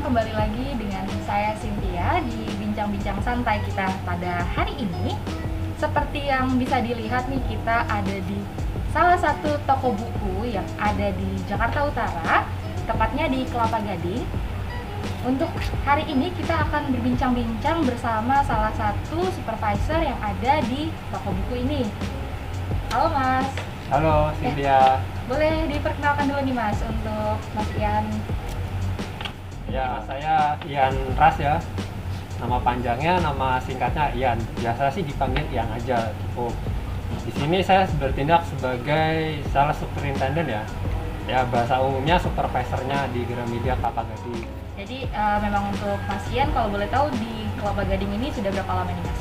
kembali lagi dengan saya Cynthia di bincang-bincang santai kita pada hari ini. Seperti yang bisa dilihat nih, kita ada di salah satu toko buku yang ada di Jakarta Utara, tepatnya di Kelapa Gading. Untuk hari ini kita akan berbincang-bincang bersama salah satu supervisor yang ada di toko buku ini. Halo Mas. Halo Cynthia. Boleh diperkenalkan dulu nih Mas untuk Mas Ian. Ya, saya Ian Ras ya. Nama panjangnya, nama singkatnya Ian. Biasa sih dipanggil Ian aja, cukup. Di sini saya bertindak sebagai salah superintendent ya. Ya, bahasa umumnya supervisornya di Gramedia Kelapa Gading. Jadi memang untuk Mas Ian, kalau boleh tahu di Kelapa Gading ini sudah berapa lama nih Mas?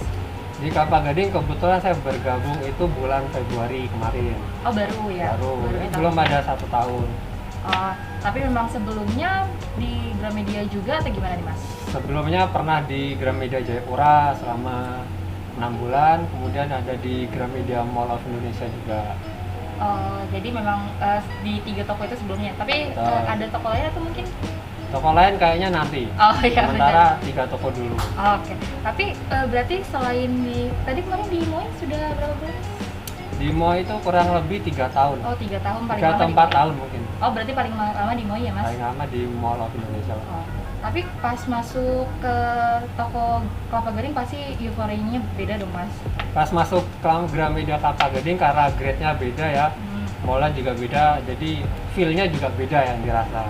Di Kelapa Gading kebetulan saya bergabung itu bulan Februari kemarin. Oh baru ya? Baru di belum tahun. ada 1 tahun. Tapi memang sebelumnya di Gramedia juga atau gimana nih Mas? Sebelumnya pernah di Gramedia Jayapura selama 6 bulan, kemudian ada di Gramedia Mall of Indonesia juga. Jadi memang di 3 toko itu sebelumnya. Tapi Betul. ada toko lain atau mungkin? Toko lain kayaknya nanti. Oh iya. Sementara 3 toko dulu. Oke. Tapi berarti selain di tadi kemarin di MOI sudah berapa bulan? Di MOI itu kurang lebih 3 tahun. Oh 3 tahun paling 3 lama atau di 4 MOI. tahun mungkin. Oh berarti paling lama di MOI ya Mas? Paling lama di Mall of Indonesia. Oh. Tapi pas masuk ke toko Kelapa Gading pasti euforianya beda dong Mas? Pas masuk ke Gramedia Kelapa Gading karena grade-nya beda ya, mall-nya juga beda, jadi feel-nya juga beda yang dirasa.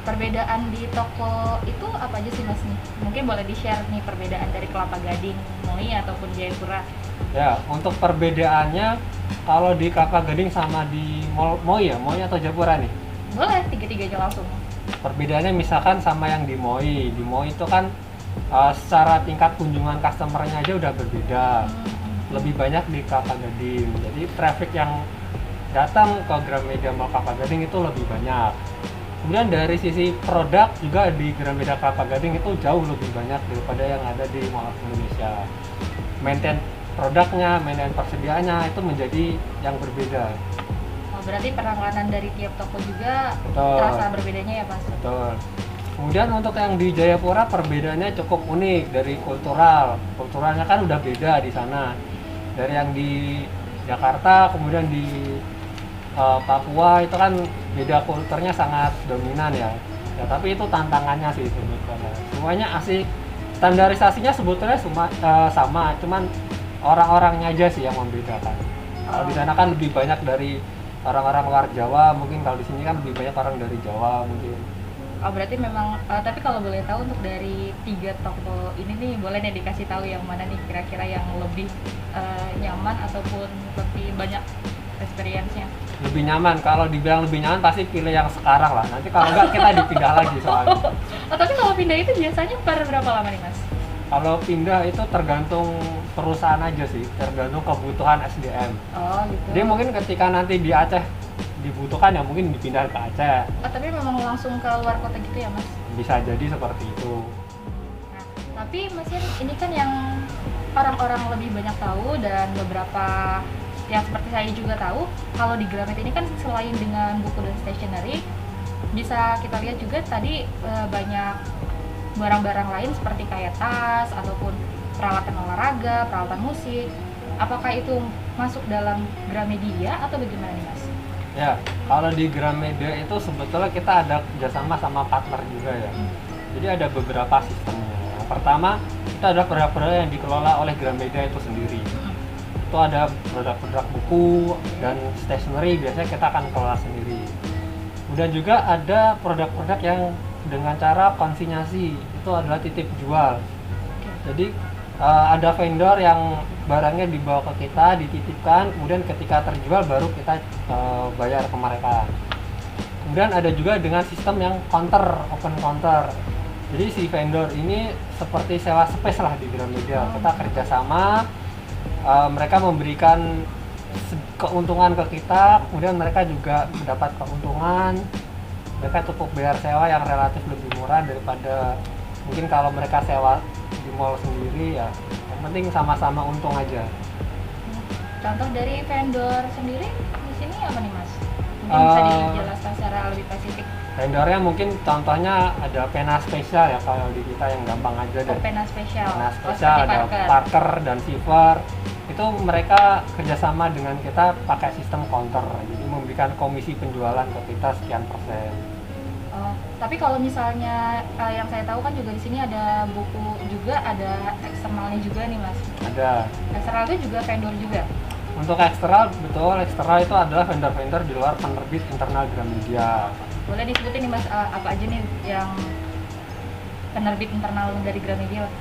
Perbedaan di toko itu apa aja sih Mas nih? Mungkin boleh di-share nih perbedaan dari Kelapa Gading, MOI ataupun Jayapura. Ya, untuk perbedaannya kalau di Kelapa Gading sama di MOI ya, MOI atau Jayapura nih? Boleh, tiga-tiganya langsung. Perbedaannya misalkan sama yang di MOI itu kan secara tingkat kunjungan customer-nya aja udah berbeda. Lebih banyak di Kelapa Gading, jadi traffic yang datang ke Gramedia Mall Kelapa Gading itu lebih banyak. Kemudian dari sisi produk juga di Gramedia Kelapa Gading itu jauh lebih banyak daripada yang ada di Mall of Indonesia. Maintain produknya, maintain persediaannya itu menjadi yang berbeda. Berarti penanganan dari tiap toko juga Betul. terasa berbedanya ya Mas? Betul. Kemudian untuk yang di Jayapura perbedaannya cukup unik dari kultural. Kulturalnya kan udah beda di sana. Dari yang di Jakarta, kemudian di Papua itu kan beda kulturnya sangat dominan ya. Ya tapi itu tantangannya sih sebetulnya. Semuanya asik. Standarisasinya sebetulnya sama, cuman orang-orangnya aja sih yang membedakan. Kalau di sana kan lebih banyak dari orang-orang luar Jawa, mungkin kalau di sini kan lebih banyak orang dari Jawa mungkin. Berarti memang, tapi kalau boleh tahu untuk dari 3 toko ini nih, boleh nih dikasih tahu yang mana nih kira-kira yang lebih nyaman ataupun lebih banyak experience-nya? Lebih nyaman, kalau dibilang lebih nyaman pasti pilih yang sekarang lah, nanti kalau enggak kita dipindah lagi soalnya. Tapi kalau pindah itu biasanya per berapa lama nih Mas? Kalau pindah itu tergantung perusahaan aja sih, tergantung kebutuhan SDM. Oh gitu. Jadi mungkin ketika nanti di Aceh dibutuhkan ya mungkin dipindah ke Aceh. Tapi memang langsung ke luar kota gitu ya Mas? Bisa jadi seperti itu. Nah, tapi Mas Ian, ini kan yang orang-orang lebih banyak tahu dan beberapa yang seperti saya juga tahu, kalau di Gramet ini kan selain dengan buku dan stationery, bisa kita lihat juga tadi banyak barang-barang lain seperti kayak tas ataupun peralatan olahraga, peralatan musik. Apakah itu masuk dalam Gramedia atau bagaimana nih Mas? Ya, kalau di Gramedia itu sebetulnya kita ada kerjasama sama partner juga ya. Jadi ada beberapa sistemnya. Yang pertama, kita ada produk-produk yang dikelola oleh Gramedia itu sendiri. Itu ada produk-produk buku dan stationery, biasanya kita akan kelola sendiri. Kemudian juga ada produk-produk yang dengan cara konsinyasi, itu adalah titip jual. Jadi ada vendor yang barangnya dibawa ke kita, dititipkan, kemudian ketika terjual baru kita bayar ke mereka. Kemudian ada juga dengan sistem yang counter, open counter. Jadi si vendor ini seperti sewa space lah di Gramedia. Kita kerjasama, mereka memberikan keuntungan ke kita, kemudian mereka juga mendapat keuntungan. Mereka cukup bayar sewa yang relatif lebih murah daripada mungkin kalau mereka sewa di mall sendiri ya. Yang penting sama-sama untung aja. Contoh dari vendor sendiri di sini apa nih Mas? Mungkin bisa dijelaskan secara lebih spesifik. Vendornya mungkin contohnya ada pena spesial ya, kalau di kita yang gampang aja deh. Pena spesial. Pena Oh, spesial seperti ada Parker dan Silver. Itu mereka kerjasama dengan kita pakai sistem counter, jadi memberikan komisi penjualan ke kita sekian persen. Oh, tapi kalau misalnya yang saya tahu kan juga di sini ada buku juga, ada eksternalnya juga nih Mas. Ada. Eksternal itu juga vendor juga. Untuk eksternal, betul, eksternal itu adalah vendor-vendor di luar penerbit internal Gramedia. Boleh disebutin nih Mas, apa aja nih yang penerbit internal dari Gramedia?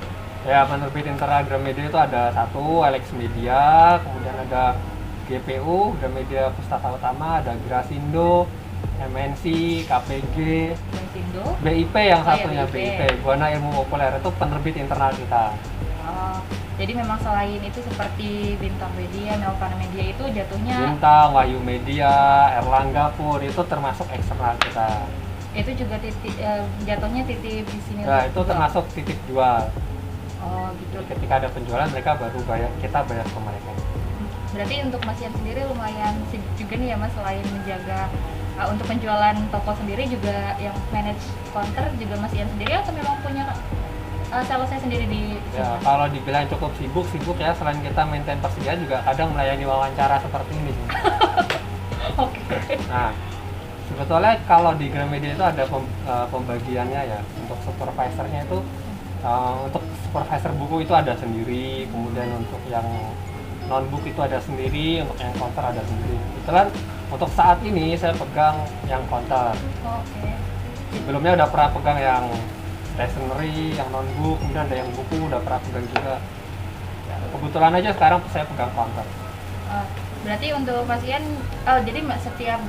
Ya, penerbit internal Gramedia itu ada satu, Alex Media, kemudian ada GPU, Gramedia Pustaka Utama, ada Grasindo, MNC, KPG, Grasindo, BIP yang Oh ya, satunya, BIP. BIP, Buana Ilmu Populer, itu penerbit internal kita. Oh, jadi memang selain itu seperti Bintang Media, Melvana Media itu jatuhnya Bintang, Wahyu Media, Erlangga Pur, itu termasuk eksternal kita. itu juga jatuhnya titip di sini. Nah, itu juga. termasuk titip jual. Oh gitu. Ketika ada penjualan, mereka baru kita bayar ke mereka. Berarti untuk Mas Ian sendiri lumayan sibuk juga nih ya Mas, selain menjaga untuk penjualan toko sendiri juga yang manage counter juga Mas Ian sendiri, atau memang punya salesnya sendiri di sini? Ya, kalau dibilang cukup sibuk ya, selain kita maintain persediaan juga kadang melayani wawancara seperti ini sih. Oke. Nah, sebetulnya kalau di Gramedia itu ada pembagiannya ya. Untuk supervisornya itu, untuk supervisor buku itu ada sendiri, kemudian untuk yang non book itu ada sendiri, untuk yang counter ada sendiri. Kebetulan untuk saat ini saya pegang yang counter. Oke. Sebelumnya udah pernah pegang yang stationery, yang non book, kemudian ada yang buku udah pernah pegang juga. Ya, kebetulan aja sekarang saya pegang counter. Berarti untuk Mas Ian, jadi setiap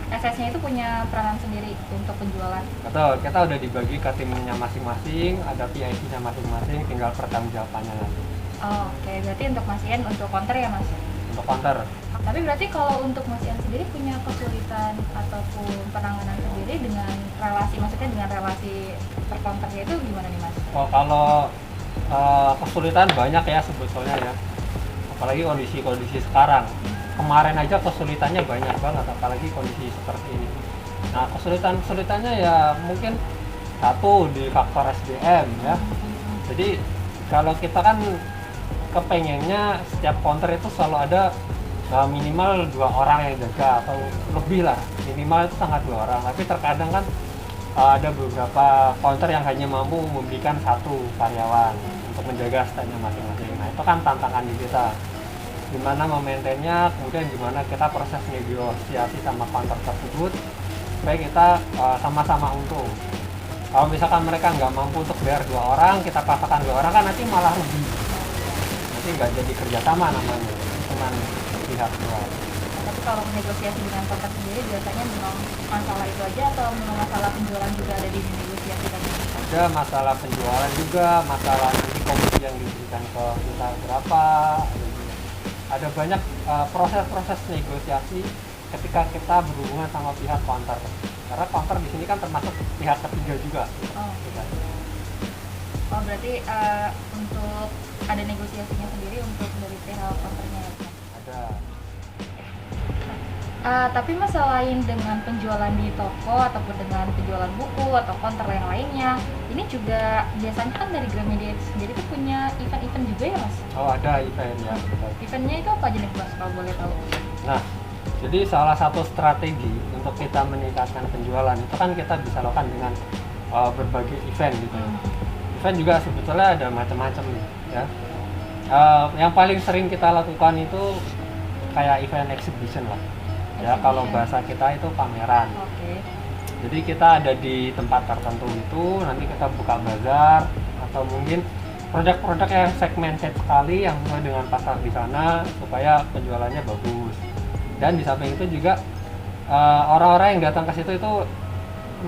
SS-nya itu punya peranan sendiri untuk penjualan. Betul, kita udah dibagi ke timnya masing-masing, ada PIC-nya masing-masing, tinggal pertanggungjawabannya nanti. Oke, berarti untuk Mas Ian untuk counter ya Mas? Untuk counter. Tapi berarti kalau untuk Mas Ian sendiri punya kesulitan ataupun penanganan sendiri dengan relasi, maksudnya dengan relasi per counternya itu gimana nih Mas? Oh, kalau kesulitan banyak ya sebetulnya ya, apalagi kondisi sekarang. Kemarin aja kesulitannya banyak banget, apalagi kondisi seperti ini. Nah, kesulitannya ya mungkin satu di faktor SDM ya. Jadi kalau kita kan kepengennya setiap counter itu selalu ada minimal 2 orang yang jaga, atau lebih lah, minimal itu sangat 2 orang. Tapi terkadang kan ada beberapa counter yang hanya mampu memberikan 1 karyawan untuk menjaga standnya masing-masing. Nah, itu kan tantangan di kita, gimana memaintainnya, kemudian gimana kita proses negosiasi sama counter tersebut supaya kita sama-sama untung. Kalau misalkan mereka nggak mampu untuk bayar 2 orang, kita paksakan 2 orang, kan nanti malah rugi, nanti nggak jadi kerjasama namanya, cuman pihak dua. Tapi kalau negosiasi dengan counter sendiri biasanya memang masalah itu aja, atau memang masalah penjualan juga ada di negosiasi tadi? Ada masalah penjualan juga, masalah nanti komisi yang diberikan ke kita berapa, ada banyak proses-proses negosiasi ketika kita berhubungan sama pihak counter, karena counter di sini kan termasuk pihak ketiga juga. Oh berarti untuk ada negosiasinya sendiri untuk dari pihak counternya ya? Ada. Tapi Mas, selain dengan penjualan di toko ataupun dengan penjualan buku atau counter yang lainnya, ini juga biasanya kan dari Gramedia sendiri tuh punya event-event juga ya Mas? Oh, ada event ya. Eventnya itu apa aja nih Mas, kalau boleh tahu? Nah, jadi salah satu strategi untuk kita meningkatkan penjualan itu kan kita bisa lakukan dengan berbagai event gitu ya. Event juga sebetulnya ada macam-macam nih ya. Yang paling sering kita lakukan itu kayak event exhibition lah. Ya, kalau bahasa kita itu pameran. Oke. Jadi kita ada di tempat tertentu itu, nanti kita buka bazar atau mungkin produk-produk yang segmented sekali yang sesuai dengan pasar di sana supaya penjualannya bagus. Dan di samping itu juga orang-orang yang datang ke situ itu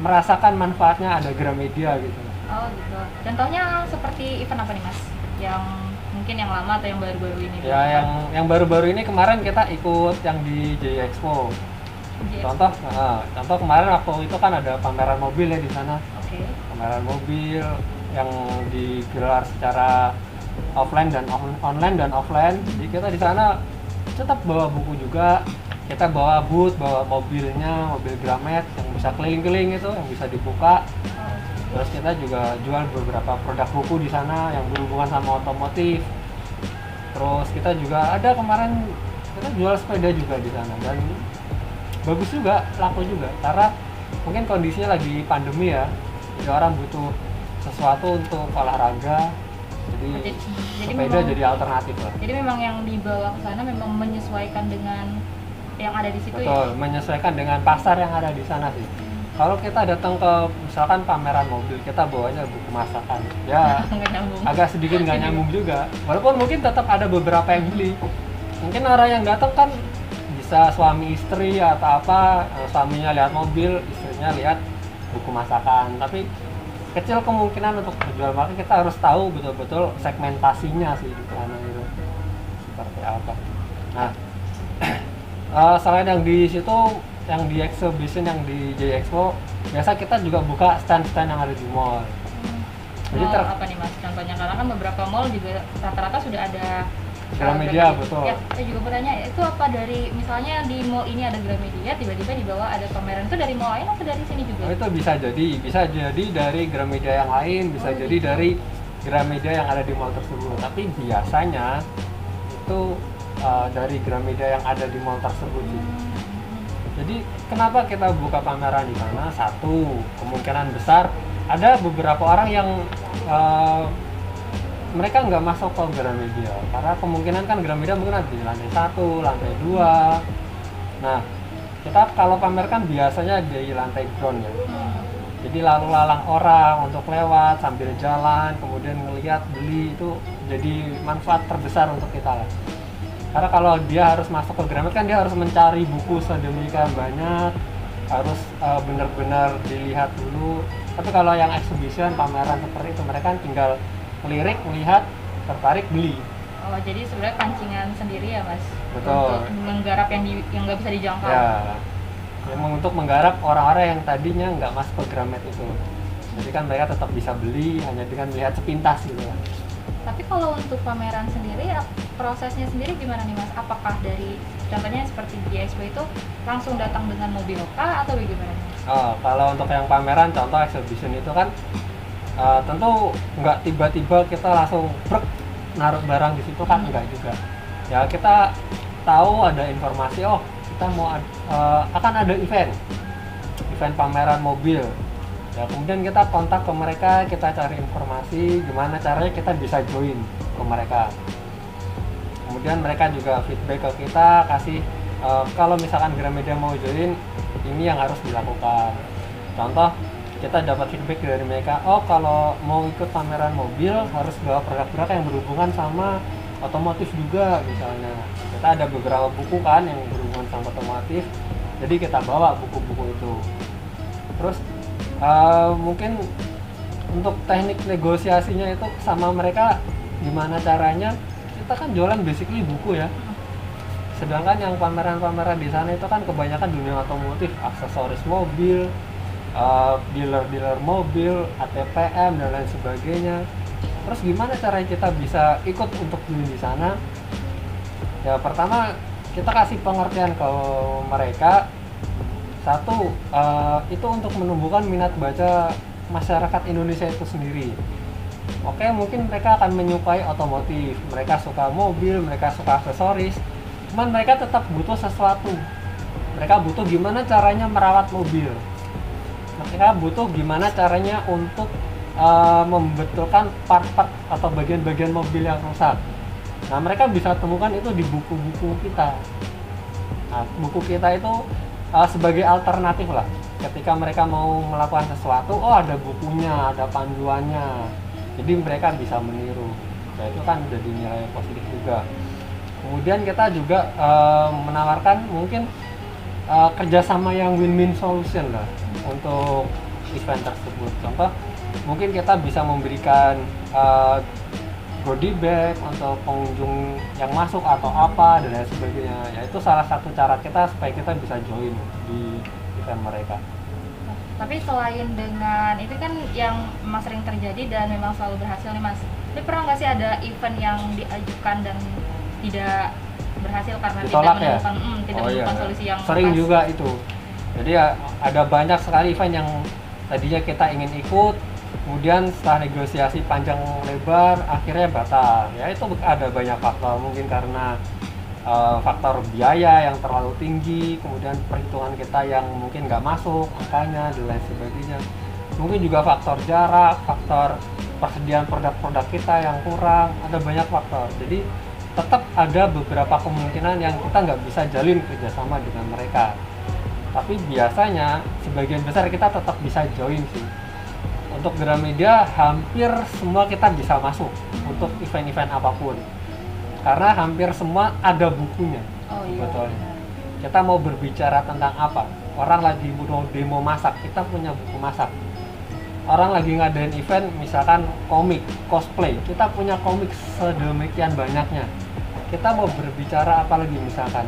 merasakan manfaatnya ada Gramedia gitu. Oh gitu. Contohnya seperti event apa nih Mas? Yang mungkin yang lama atau yang baru-baru ini? Ya, yang baru-baru ini kemarin kita ikut yang di J Expo. Contoh kemarin waktu itu kan ada pameran mobil ya di sana. Oke. Pameran mobil yang digelar secara online dan offline. Jadi kita di sana tetap bawa buku juga, kita bawa booth, bawa mobilnya, mobil Gramet yang bisa keliling-keliling itu, yang bisa dibuka. Terus kita juga jual beberapa produk buku di sana yang berhubungan sama otomotif. Terus kita juga ada kemarin kita jual sepeda juga di sana dan bagus juga, laku juga karena mungkin kondisinya lagi pandemi ya. Jadi orang butuh sesuatu untuk olahraga. Jadi sepeda memang, jadi alternatif lah. Jadi memang yang dibawa ke sana memang menyesuaikan dengan yang ada di situ. Betul, ya? menyesuaikan dengan pasar yang ada di sana sih. Kalau kita datang ke misalkan pameran mobil, kita bawanya buku masakan, ya agak sedikit nggak nyambung juga. Walaupun mungkin tetap ada beberapa yang beli. Mungkin orang yang datang kan bisa suami istri atau apa, suaminya lihat mobil, istrinya lihat buku masakan. Tapi kecil kemungkinan untuk menjual, maka kita harus tahu betul-betul segmentasinya sih di sana itu seperti apa. Nah, selain yang di situ, yang di exhibition, yang di J Expo, biasa kita juga buka stand-stand yang ada di mall. Jadi apa nih mas contohnya? Karena kan beberapa mall juga rata-rata sudah ada Gramedia, betul. Ya, saya juga bertanya, itu apa dari misalnya di mall ini ada Gramedia, tiba-tiba di bawah ada pameran, itu dari mall lain atau dari sini juga? Oh, itu bisa jadi dari Gramedia yang lain, bisa jadi gitu. dari Gramedia yang ada di mall tersebut. Tapi biasanya itu dari Gramedia yang ada di mall tersebut sih. Jadi kenapa kita buka pameran di sana? Satu, kemungkinan besar ada beberapa orang yang mereka nggak masuk ke Gramedia karena kemungkinan kan Gramedia mungkin ada di lantai 1, lantai 2. Nah, kita kalau pamer kan biasanya di lantai ground ya. Jadi lalu lalang orang untuk lewat sambil jalan, kemudian ngelihat beli, itu jadi manfaat terbesar untuk kita lah. Karena kalau dia harus masuk ke Gramet kan dia harus mencari buku sedemikian banyak, harus benar-benar dilihat dulu. Tapi kalau yang exhibition, pameran seperti itu, mereka kan tinggal melirik, melihat, tertarik, beli. Oh, jadi sebenarnya pancingan sendiri ya mas? Betul. Untuk menggarap yang nggak bisa dijangkau. Ya, memang untuk menggarap orang-orang yang tadinya nggak masuk ke Gramet itu. Jadi kan mereka tetap bisa beli hanya dengan melihat sepintas gitu ya. Tapi kalau untuk pameran sendiri, prosesnya sendiri gimana nih mas? Apakah dari, contohnya seperti di Expo itu langsung datang dengan mobil kah atau bagaimana? Oh, kalau untuk yang pameran, contoh exhibition itu kan tentu nggak tiba-tiba kita langsung naruh barang di situ kan, enggak juga. Ya kita tahu ada informasi, oh kita mau akan ada event pameran mobil. Ya, kemudian kita kontak ke mereka, kita cari informasi gimana caranya kita bisa join ke mereka. Kemudian mereka juga feedback ke kita, kasih kalau misalkan Gramedia mau join, ini yang harus dilakukan. Contoh, kita dapat feedback dari mereka, oh kalau mau ikut pameran mobil harus bawa produk-produk yang berhubungan sama otomotif juga misalnya. Kita ada beberapa buku kan yang berhubungan sama otomotif, jadi kita bawa buku-buku itu. Terus mungkin untuk teknik negosiasinya itu sama mereka gimana caranya, kita kan jualan basically buku ya. Sedangkan yang pameran-pameran di sana itu kan kebanyakan dunia otomotif, aksesoris mobil, dealer-dealer mobil, ATPM dan lain sebagainya. Terus gimana caranya kita bisa ikut untuk beli di sana? Ya pertama kita kasih pengertian ke mereka. Satu, itu untuk menumbuhkan minat baca masyarakat Indonesia itu sendiri. Oke, mungkin mereka akan menyukai otomotif, mereka suka mobil, mereka suka aksesoris, cuman mereka tetap butuh sesuatu. Mereka butuh gimana caranya merawat mobil. Mereka butuh gimana caranya untuk membetulkan part-part atau bagian-bagian mobil yang rusak. Nah, mereka bisa temukan itu di buku-buku kita. Nah, buku kita itu sebagai alternatif lah. Ketika mereka mau melakukan sesuatu, oh ada bukunya, ada panduannya. Jadi mereka bisa meniru. Nah, itu kan jadi nilai positif juga. Kemudian kita juga menawarkan mungkin kerjasama yang win-win solution lah untuk event tersebut. Contoh, mungkin kita bisa memberikan goodie bag untuk pengunjung yang masuk atau apa dan lain sebagainya. Ya itu salah satu cara kita supaya kita bisa join di event mereka. Tapi selain dengan itu kan yang memang sering terjadi dan memang selalu berhasil nih mas. Tapi pernah nggak sih ada event yang diajukan dan tidak berhasil karena ditolak ya? tidak Oh iya, menemukan solusi yang sering pas. juga itu. Jadi ya, ada banyak sekali event yang tadinya kita ingin ikut, kemudian setelah negosiasi panjang lebar akhirnya batal. Ya itu ada banyak faktor, mungkin karena faktor biaya yang terlalu tinggi, kemudian perhitungan kita yang mungkin nggak masuk angkanya dan lain sebagainya. Mungkin juga faktor jarak, faktor persediaan produk-produk kita yang kurang, ada banyak faktor. Jadi tetap ada beberapa kemungkinan yang kita nggak bisa jalin kerjasama dengan mereka. Tapi biasanya sebagian besar kita tetap bisa join sih. Untuk Gramedia hampir semua kita bisa masuk untuk event-event apapun. Karena hampir semua ada bukunya. Oh iya. Sebetulnya. Kita mau berbicara tentang apa? Orang lagi mau demo masak, kita punya buku masak. Orang lagi ngadain event misalkan komik, cosplay, kita punya komik sedemikian banyaknya. Kita mau berbicara apa lagi misalkan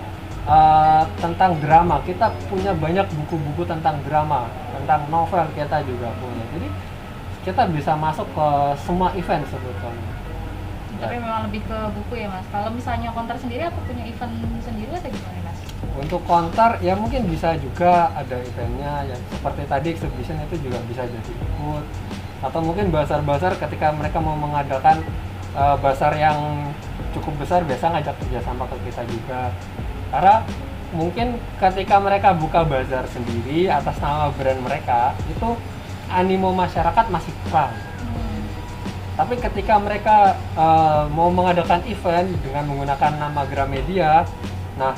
tentang drama, kita punya banyak buku-buku tentang drama, tentang novel kita juga punya. Jadi kita bisa masuk ke semua event sebetulnya. Tapi memang lebih ke buku ya Mas. Kalau misalnya Counter sendiri apa punya event sendiri atau gimana Mas? Untuk Counter ya mungkin bisa juga ada eventnya yang seperti tadi exhibition itu juga bisa jadi ikut. Atau mungkin bazar-bazar ketika mereka mau mengadakan bazar yang cukup besar biasa ngajak kerjasama ke kita juga. Karena mungkin ketika mereka buka bazar sendiri atas nama brand mereka itu animo masyarakat masih kurang. Tapi ketika mereka mau mengadakan event dengan menggunakan nama Gramedia, nah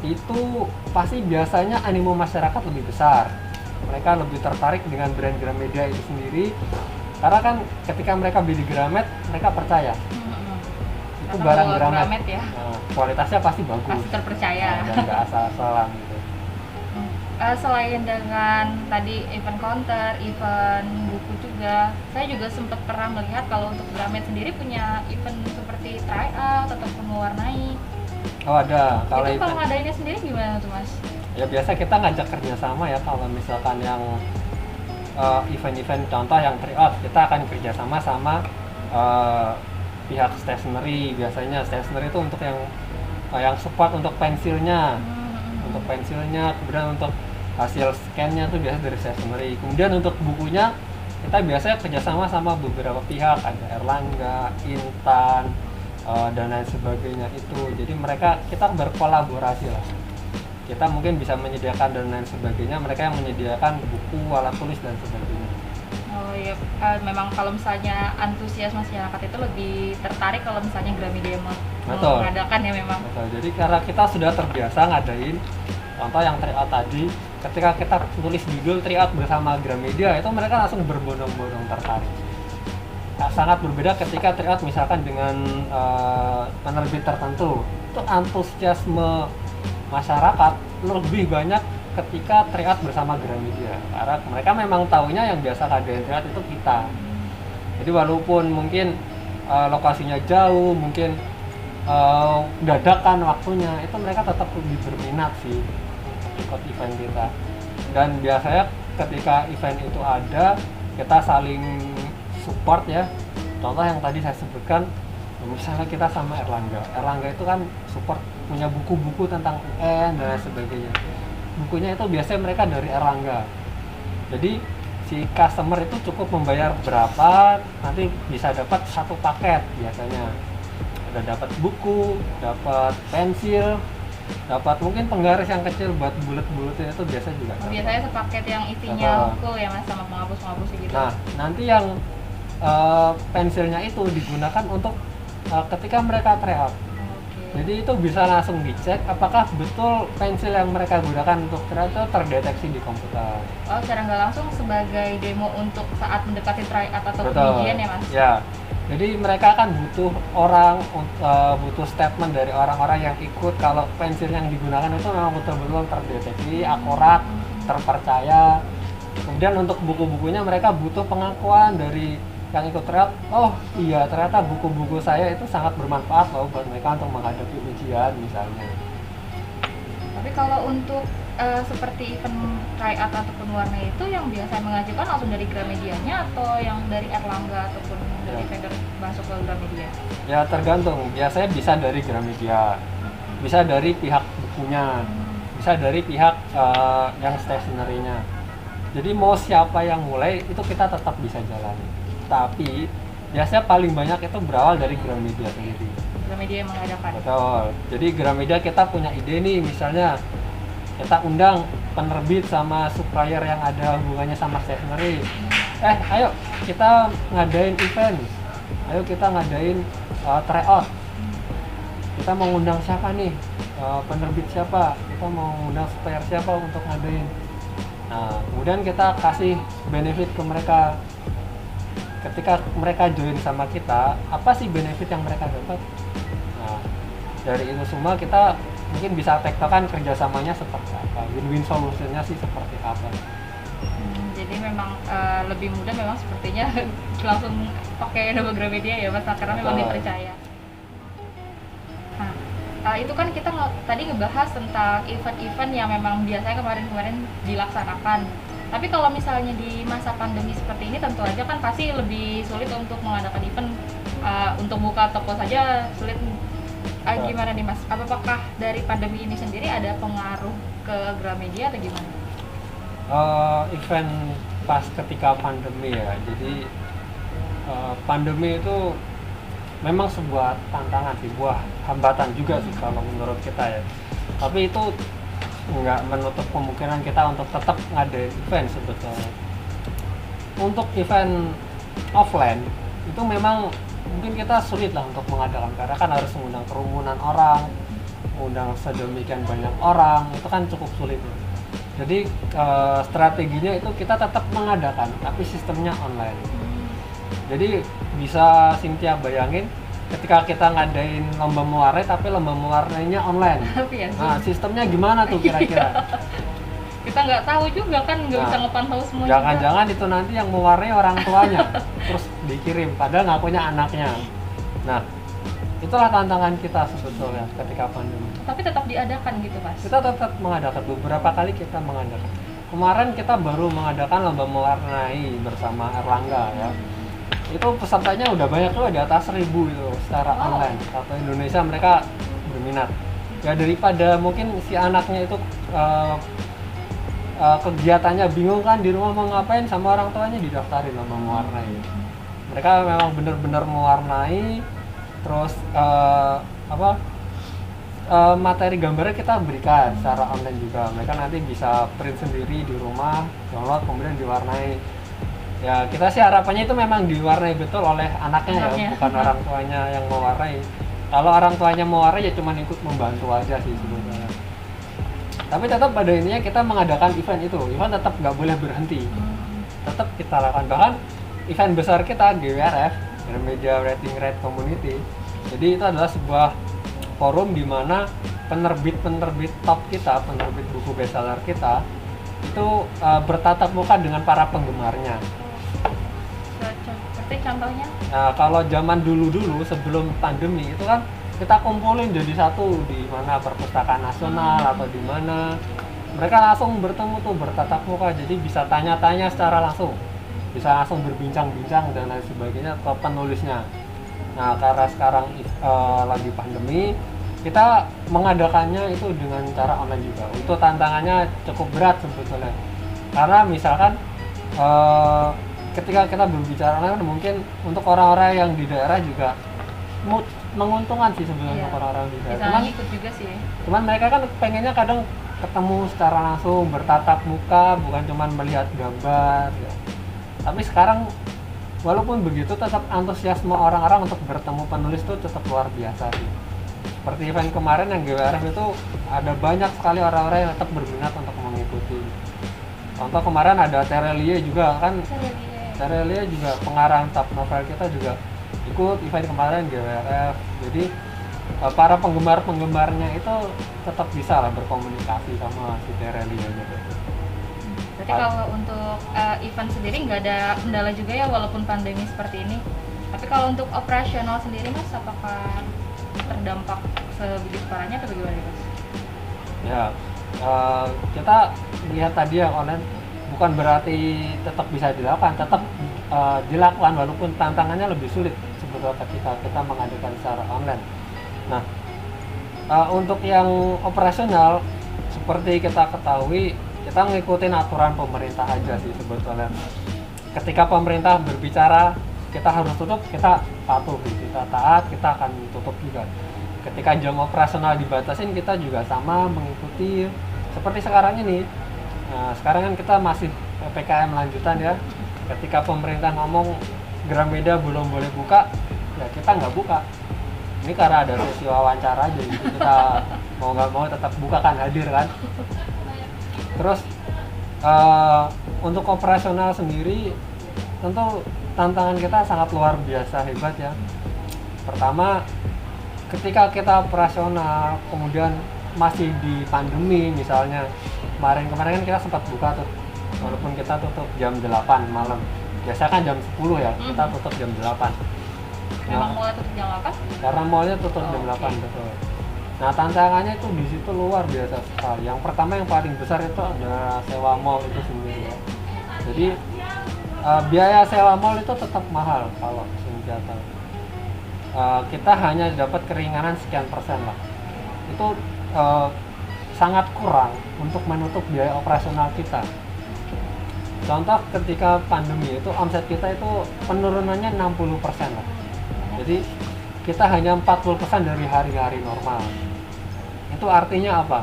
itu pasti biasanya animo masyarakat lebih besar. Mereka lebih tertarik dengan brand Gramedia itu sendiri, karena kan ketika mereka beli Gramet, mereka percaya itu Karena barang kalau Gramet, ya. nah, kualitasnya pasti bagus, Pasti terpercaya. dan nggak asal-asalan gitu. Selain dengan tadi event Counter, event buku juga, saya juga sempat pernah melihat kalau untuk Gramet sendiri punya event seperti tryout ataupun mewarnai. Oh ada, Kalau event ngadainnya sendiri gimana tuh Mas? ya biasa kita ngajak kerjasama ya. Kalau misalkan yang event-event contoh yang tryout, kita akan kerjasama sama pihak stationery. Biasanya stationery itu untuk yang support untuk pensilnya, kemudian untuk hasil scan-nya tuh biasa dari stationery. Kemudian untuk bukunya kita biasanya kerjasama sama beberapa pihak, ada Erlangga, Intan, dan lain sebagainya itu. Jadi kita berkolaborasi lah. Kita mungkin bisa menyediakan dan lain sebagainya, mereka yang menyediakan buku, alat tulis dan sebagainya. Oh iya, memang kalau misalnya antusias masyarakat itu lebih tertarik kalau misalnya Gramedia mengadakan ya memang. Betul. Jadi karena kita sudah terbiasa ngadain, contoh yang tryout tadi, ketika kita tulis judul tryout bersama Gramedia, itu mereka langsung berbondong-bondong tertarik. Sangat berbeda ketika tryout misalkan dengan penerbit tertentu. Itu antusiasme masyarakat lebih banyak ketika tryout bersama Gramedia, karena mereka memang tahunya yang biasa ngadain tryout itu kita. Jadi walaupun mungkin lokasinya jauh, mungkin dadakan waktunya, itu mereka tetap lebih berminat sih ikut event kita. Dan biasanya ketika event itu ada, kita saling support ya. Contoh yang tadi saya sebutkan, misalnya kita sama Erlangga itu kan support, punya buku-buku tentang UN dan sebagainya. Bukunya itu biasanya mereka dari Erlangga. Jadi si customer itu cukup membayar berapa, nanti bisa dapat satu paket biasanya. Ada dapat buku, dapat pensil, dapat mungkin penggaris yang kecil buat bulet-buletnya itu biasa juga. Biasanya sepaket yang isinya buku ya Mas, sama penghapus-penghapus gitu. Nah, nanti yang pensilnya itu digunakan untuk ketika mereka tryout. Jadi itu bisa langsung dicek apakah betul pensil yang mereka gunakan untuk tryout itu terdeteksi di komputer. Oh, secara nggak langsung sebagai demo untuk saat mendekati tryout atau ujian ya Mas? Ya, jadi mereka kan butuh statement dari orang-orang yang ikut kalau pensil yang digunakan itu memang betul-betul terdeteksi, akurat, terpercaya. Kemudian untuk buku-bukunya mereka butuh pengakuan dari yang ikut tryout. Oh iya, ternyata buku-buku saya itu sangat bermanfaat loh buat mereka untuk menghadapi ujian misalnya. Tapi kalau untuk seperti event tryout ataupun warna itu yang biasa mengajukan langsung dari Gramedianya atau yang dari Erlangga ataupun dari vendor masuk ke Gramedia? Ya tergantung, biasanya bisa dari Gramedia. bisa dari pihak bukunya, bisa dari pihak yang stationery-nya. Jadi mau siapa yang mulai itu kita tetap bisa jalani. Tapi biasanya paling banyak itu berawal dari Gramedia sendiri. Gramedia yang mengadakan. Betul. Jadi Gramedia kita punya ide nih, misalnya kita undang penerbit sama supplier yang ada hubungannya sama stationery. Ayo kita ngadain event. Ayo kita ngadain tryout. Kita mau ngundang siapa nih? Penerbit siapa? Kita mau ngundang supplier siapa untuk ngadain. Nah, kemudian kita kasih benefit ke mereka. Ketika mereka join sama kita, apa sih benefit yang mereka dapat? Nah, dari itu semua kita mungkin bisa tektokan kerjasamanya seperti apa, win-win solutionnya sih seperti apa. Jadi memang lebih mudah memang sepertinya langsung pakai nama Gramedia ya Mas, karena memang dipercaya. Nah, itu kan kita tadi ngebahas tentang event-event yang memang biasanya kemarin-kemarin dilaksanakan. Tapi kalau misalnya di masa pandemi seperti ini tentu aja kan pasti lebih sulit untuk mengadakan event. Untuk buka toko saja sulit. Gimana nih Mas? Apakah dari pandemi ini sendiri ada pengaruh ke Gramedia atau gimana? Event pas ketika pandemi ya, jadi pandemi itu memang sebuah tantangan sih, sebuah hambatan juga sih kalau menurut kita ya. Tapi itu nggak menutup kemungkinan kita untuk tetap ngadain event sebetulnya. Untuk event offline itu memang mungkin kita sulit lah untuk mengadakan, karena kan harus mengundang kerumunan orang, mengundang sedemikian banyak orang, itu kan cukup sulit ya. Jadi strateginya itu kita tetap mengadakan, tapi sistemnya online. Jadi bisa Cynthia bayangin ketika kita ngadain lomba mewarnai tapi lomba mewarnainya online. Nah, sistemnya gimana tuh kira-kira? Kita nggak tahu juga kan, nggak bisa ngepantau semua. Jangan-jangan itu nanti yang mewarnai orang tuanya, terus dikirim, padahal ngakunya anaknya. Nah, itulah tantangan kita sebetulnya ketika pandemi. Tapi tetap diadakan gitu Mas? Kita tetap mengadakan, beberapa kali kita mengadakan. Kemarin kita baru mengadakan lomba mewarnai bersama Erlangga ya. Itu pesertanya udah banyak tuh, di atas 1000 itu secara online. Atau Indonesia mereka berminat. Ya daripada mungkin si anaknya itu kegiatannya bingung kan di rumah mau ngapain, sama orang tuanya didaftarin lomba mewarnai. Mereka memang benar-benar mewarnai, terus materi gambarnya kita berikan secara online juga. Mereka nanti bisa print sendiri di rumah, download kemudian diwarnai. Ya kita sih harapannya itu memang diwarnai betul oleh anaknya ya, bukan orang tuanya yang mewarnai. Kalau orang tuanya mewarnai ya cuma ikut membantu aja sih sebenarnya. Tapi tetap pada intinya kita mengadakan event itu, event tetap nggak boleh berhenti. Tetap kita lakukan, bahkan event besar kita GWRF, Gramedia Writing Right Community. Jadi itu adalah sebuah forum di mana penerbit-penerbit top kita, penerbit buku bestseller kita itu bertatap muka dengan para penggemarnya. Seperti contohnya? Nah, kalau zaman dulu sebelum pandemi itu kan kita kumpulin jadi satu di mana perpustakaan nasional atau di mana, mereka langsung bertemu tuh, bertatap muka, jadi bisa tanya-tanya secara langsung, bisa langsung berbincang-bincang dan lain sebagainya ke penulisnya. Nah, karena sekarang lagi pandemi, kita mengadakannya itu dengan cara online juga. Itu tantangannya cukup berat sebetulnya, karena misalkan ketika kita berbicara online mungkin untuk orang-orang yang di daerah juga menguntungkan sih sebenarnya. Untuk orang-orang di daerah. Cuman ikut juga sih. Cuman mereka kan pengennya kadang ketemu secara langsung, bertatap muka, bukan cuma melihat gambar. Ya. Tapi sekarang walaupun begitu tetap antusiasme orang-orang untuk bertemu penulis itu tetap luar biasa sih. Seperti event kemarin yang GWRF itu ada banyak sekali orang-orang yang tetap berminat untuk mengikuti. Contoh kemarin ada Terelie juga kan. Terelie juga pengarang top novel kita juga ikut event kemarin GWRF. Jadi para penggemar-penggemarnya itu tetap bisa lah berkomunikasi sama si Terelie gitu. Berarti kalau untuk event sendiri nggak ada kendala juga ya walaupun pandemi seperti ini. Tapi kalau untuk operasional sendiri Mas, apakah terdampak sebegitu parahnya atau bagaimana Mas? Ya, kita lihat tadi yang online bukan berarti tetap bisa dilakukan, tetap dilakukan walaupun tantangannya lebih sulit sebetulnya ketika kita mengadakan secara online. Nah, Untuk yang operasional, seperti kita ketahui, kita ngikutin aturan pemerintah aja sih sebetulnya. Ketika pemerintah berbicara, kita harus tutup, kita patuh, kita taat, kita akan tutup juga. Ketika jam operasional dibatasin, kita juga sama mengikuti. Seperti sekarang ini, sekarang kan kita masih PPKM lanjutan ya. Ketika pemerintah ngomong Gramedia belum boleh buka, ya kita nggak buka. Ini karena ada sesi wawancara aja gitu, kita mau nggak mau tetap buka kan, hadir kan. Terus untuk operasional sendiri tentu tantangan kita sangat luar biasa hebat ya. Pertama, ketika kita operasional kemudian masih di pandemi, misalnya kemarin kan kita sempat buka tuh, walaupun kita tutup jam 8 malam, biasa kan jam 10 ya, kita tutup jam 8. Memang mulai tutup jam 8? Karena mallnya tutup jam 8, Okay. betul. Nah, tantangannya itu di situ luar biasa sekali. Yang pertama, yang paling besar itu ada sewa mall itu sendiri ya. Jadi biaya sewa mall itu tetap mahal kalau Cynthia tahu. Kita hanya dapat keringanan sekian persen lah. Itu sangat kurang untuk menutup biaya operasional kita. Contoh ketika pandemi itu omset kita itu penurunannya 60% lah. Jadi kita hanya 40% dari hari-hari normal. Itu artinya apa?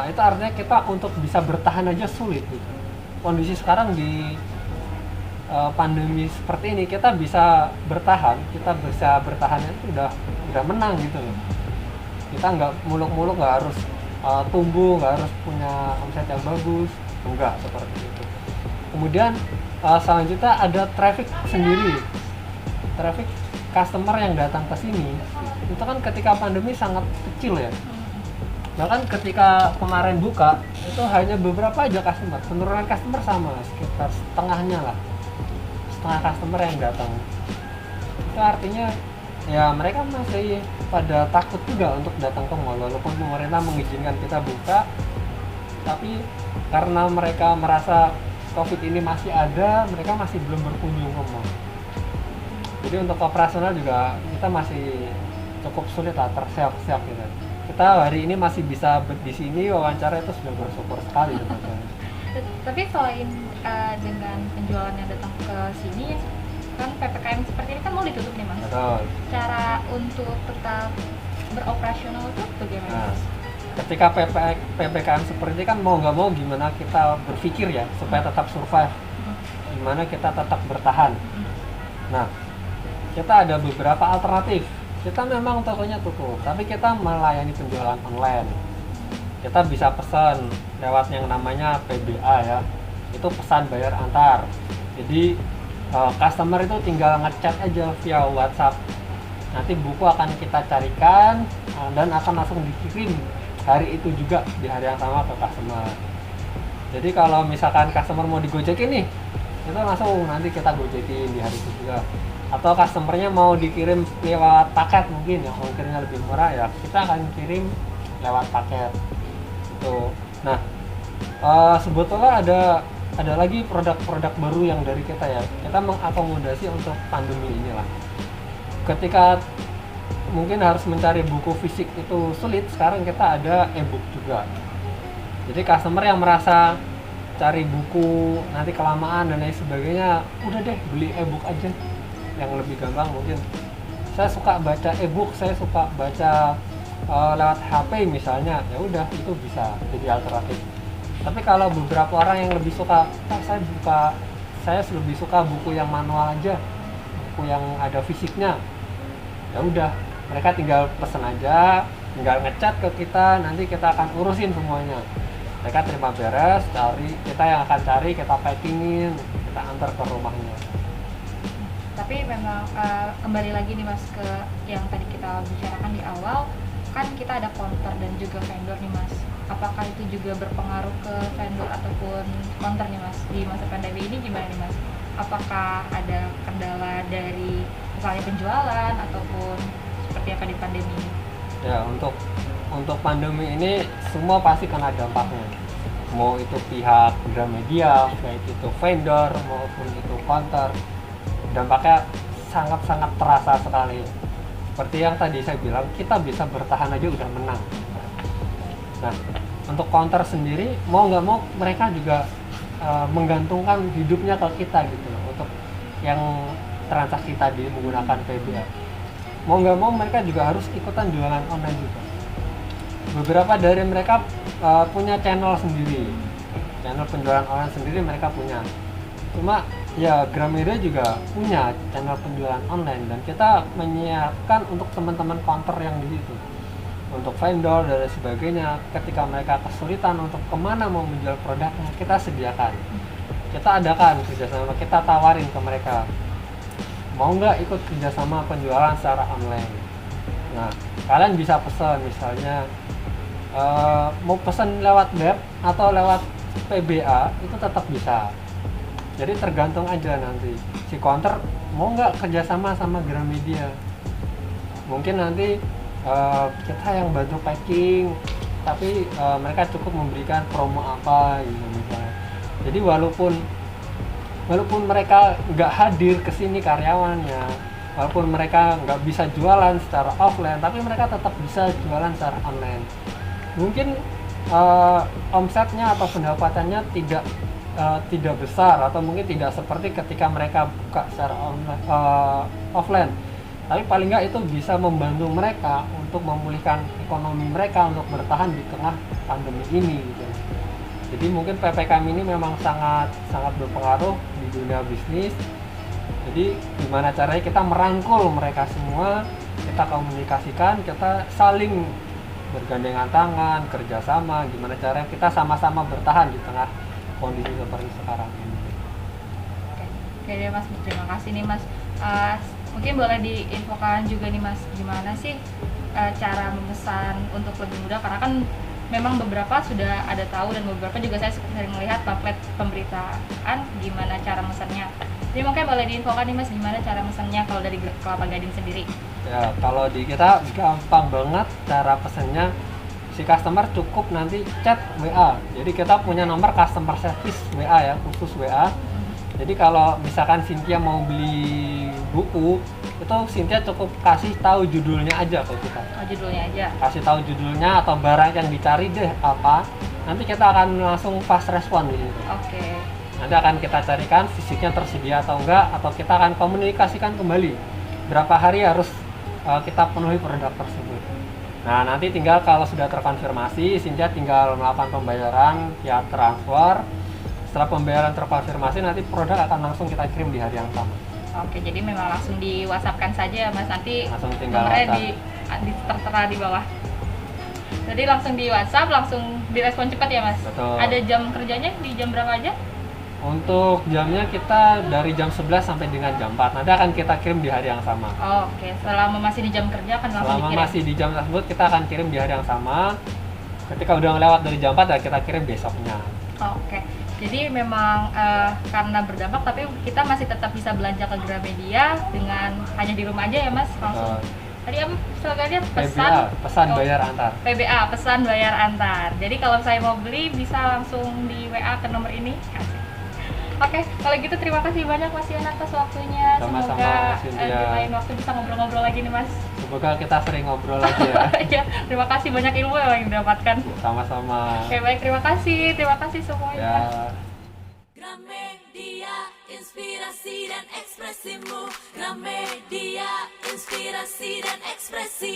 Itu artinya kita untuk bisa bertahan aja sulit gitu. Kondisi sekarang di pandemi seperti ini kita bisa bertahan itu udah menang gitu loh. Kita nggak muluk-muluk, nggak harus tumbuh, nggak harus punya omset yang bagus, enggak seperti itu. Kemudian selanjutnya ada traffic sendiri, traffic customer yang datang ke sini itu kan ketika pandemi sangat kecil ya. Bahkan ketika kemarin buka itu hanya beberapa aja customer, penurunan customer sama sekitar setengahnya lah, setengah customer yang datang. Itu artinya ya mereka masih pada takut juga untuk datang ke mall, walaupun pemerintah mengizinkan kita buka, tapi karena mereka merasa COVID ini masih ada, mereka masih belum berkunjung ke mall. Jadi untuk operasional juga kita masih cukup sulit lah, terseok-seok gitu. Kita hari ini masih bisa di sini wawancara itu sudah bersyukur sekali sebetulnya. Tapi selain dengan penjualan yang datang ke sini, kan PPKM seperti ini kan mau ditutup nih Mas. Betul. Cara untuk tetap beroperasional itu bagaimana? Nah, ketika PPKM seperti ini kan mau nggak mau gimana kita berpikir ya supaya tetap survive, gimana kita tetap bertahan. Nah, kita ada beberapa alternatif. Kita memang tokonya tutup, tapi kita melayani penjualan online. Kita bisa pesan lewat yang namanya PBA ya, itu pesan bayar antar. Jadi customer itu tinggal ngechat aja via WhatsApp. Nanti buku akan kita carikan dan akan langsung dikirim hari itu juga, di hari yang sama ke customer. Jadi kalau misalkan customer mau digojekin nih, itu langsung nanti kita gojekin di hari itu juga. Atau customernya mau dikirim lewat paket mungkin yang ongkirnya lebih murah, ya kita akan kirim lewat paket gitu. Nah, sebetulnya ada lagi produk-produk baru yang dari kita ya. Kita mengakomodasi untuk pandemi inilah. Ketika mungkin harus mencari buku fisik itu sulit, sekarang kita ada e-book juga. Jadi customer yang merasa cari buku nanti kelamaan dan lain sebagainya, udah deh beli e-book aja yang lebih gampang. Mungkin saya suka baca e-book, saya suka baca lewat HP misalnya, ya udah itu bisa jadi alternatif. Tapi kalau beberapa orang yang lebih suka, saya lebih suka buku yang manual aja, buku yang ada fisiknya, ya udah mereka tinggal pesen aja, tinggal ngechat ke kita, nanti kita akan urusin semuanya. Mereka terima beres, kita yang akan cari, kita packingin, kita antar ke rumahnya. Tapi memang kembali lagi nih Mas ke yang tadi kita bicarakan di awal, kan kita ada counter dan juga vendor nih Mas. Apakah itu juga berpengaruh ke vendor ataupun counter nih Mas di masa pandemi ini, gimana nih Mas? Apakah ada kendala dari misalnya penjualan ataupun seperti apa di pandemi ini? Ya, untuk pandemi ini semua pasti kena dampaknya. Mau itu pihak Gramedia, baik itu vendor maupun itu counter, dampaknya sangat-sangat terasa sekali. seperti yang tadi saya bilang, kita bisa bertahan aja udah menang. Nah, untuk counter sendiri mau nggak mau mereka juga menggantungkan hidupnya ke kita gitu loh, untuk yang transaksi tadi menggunakan PBA. Mau nggak mau mereka juga harus ikutan jualan online juga. Beberapa dari mereka punya channel sendiri, channel penjualan online sendiri mereka punya. Cuma ya Gramedia juga punya channel penjualan online, dan kita menyiapkan untuk teman-teman counter yang di situ, untuk vendor dan sebagainya. Ketika mereka kesulitan untuk kemana mau menjual produknya, kita sediakan, kita adakan kerjasama, kita tawarin ke mereka, mau nggak ikut kerjasama penjualan secara online. Nah, kalian bisa pesan misalnya mau pesan lewat web atau lewat PBA, itu tetap bisa. Jadi tergantung aja nanti si counter mau nggak kerjasama sama Gramedia. Mungkin nanti kita yang bantu packing, tapi mereka cukup memberikan promo apa gitu misalnya. Jadi walaupun mereka nggak hadir ke sini karyawannya, walaupun mereka nggak bisa jualan secara offline, tapi mereka tetap bisa jualan secara online. Mungkin omsetnya atau pendapatannya tidak besar, atau mungkin tidak seperti ketika mereka buka secara offline, tapi paling nggak itu bisa membantu mereka untuk memulihkan ekonomi mereka untuk bertahan di tengah pandemi ini gitu. Jadi mungkin PPKM ini memang sangat berpengaruh di dunia bisnis. Jadi gimana caranya kita merangkul mereka semua, kita komunikasikan, kita saling bergandengan tangan, kerjasama, gimana caranya kita sama-sama bertahan di tengah kondisi seperti sekarang ini. Oke deh Mas, terima kasih nih Mas. Mungkin boleh diinfokan juga nih Mas, gimana sih cara memesan untuk lebih mudah, karena kan memang beberapa sudah ada tahu dan beberapa juga saya sering melihat pamflet pemberitaan gimana cara mesennya. Jadi mungkin boleh diinfokan nih Mas, gimana cara mesennya kalau dari Kelapa Gading sendiri? Ya, kalau di kita gampang banget cara pesennya. Si customer cukup nanti chat WA. Jadi kita punya nomor customer service WA ya, khusus WA. Jadi kalau misalkan Cynthia mau beli buku, itu Cynthia cukup kasih tahu judulnya aja ke kita. Oh, judulnya aja. Kasih tahu judulnya atau barang yang dicari deh apa. Nanti kita akan langsung fast respon di situ. Oke. Nanti akan kita carikan fisiknya tersedia atau enggak, atau kita akan komunikasikan kembali berapa hari harus kita penuhi produk tersebut. Nah, nanti tinggal kalau sudah terkonfirmasi, Cynthia tinggal melakukan pembayaran via transfer. Setelah pembayaran terkonfirmasi, nanti produk akan langsung kita kirim di hari yang sama. Oke, jadi memang langsung di WhatsApp-kan saja ya Mas, nanti langsung tinggal nomornya tertera di bawah. Jadi langsung di WhatsApp, langsung direspon cepat ya Mas? Betul. Ada jam kerjanya di jam berapa aja? Untuk jamnya kita dari jam 11 sampai dengan jam 4. Nanti akan kita kirim di hari yang sama. Oh, oke. Selama masih di jam kerja kan langsung Selama dikirim? masih di jam tersebut kita akan kirim di hari yang sama. Ketika udah lewat dari jam 4 ya kita kirim besoknya. Oh, oke. Jadi memang karena berdampak, tapi kita masih tetap bisa belanja ke Gramedia dengan hanya di rumah aja ya Mas? Langsung. Tadi apa slogannya? Pesan bayar antar. PBA, pesan bayar antar. Jadi kalau saya mau beli bisa langsung di WA ke nomor ini. Asik. Oke, kalau gitu terima kasih banyak Mas Yan atas waktunya. Sama-sama, Semoga Cynthia. di lain waktu bisa ngobrol-ngobrol lagi nih Mas. Semoga kita sering ngobrol lagi ya. Ya, terima kasih, banyak ilmu yang didapatkan. Sama-sama. Oke, baik, terima kasih semuanya. Ya. Gramedia, inspirasi dan ekspresimu. Gramedia, inspirasi dan ekspresi.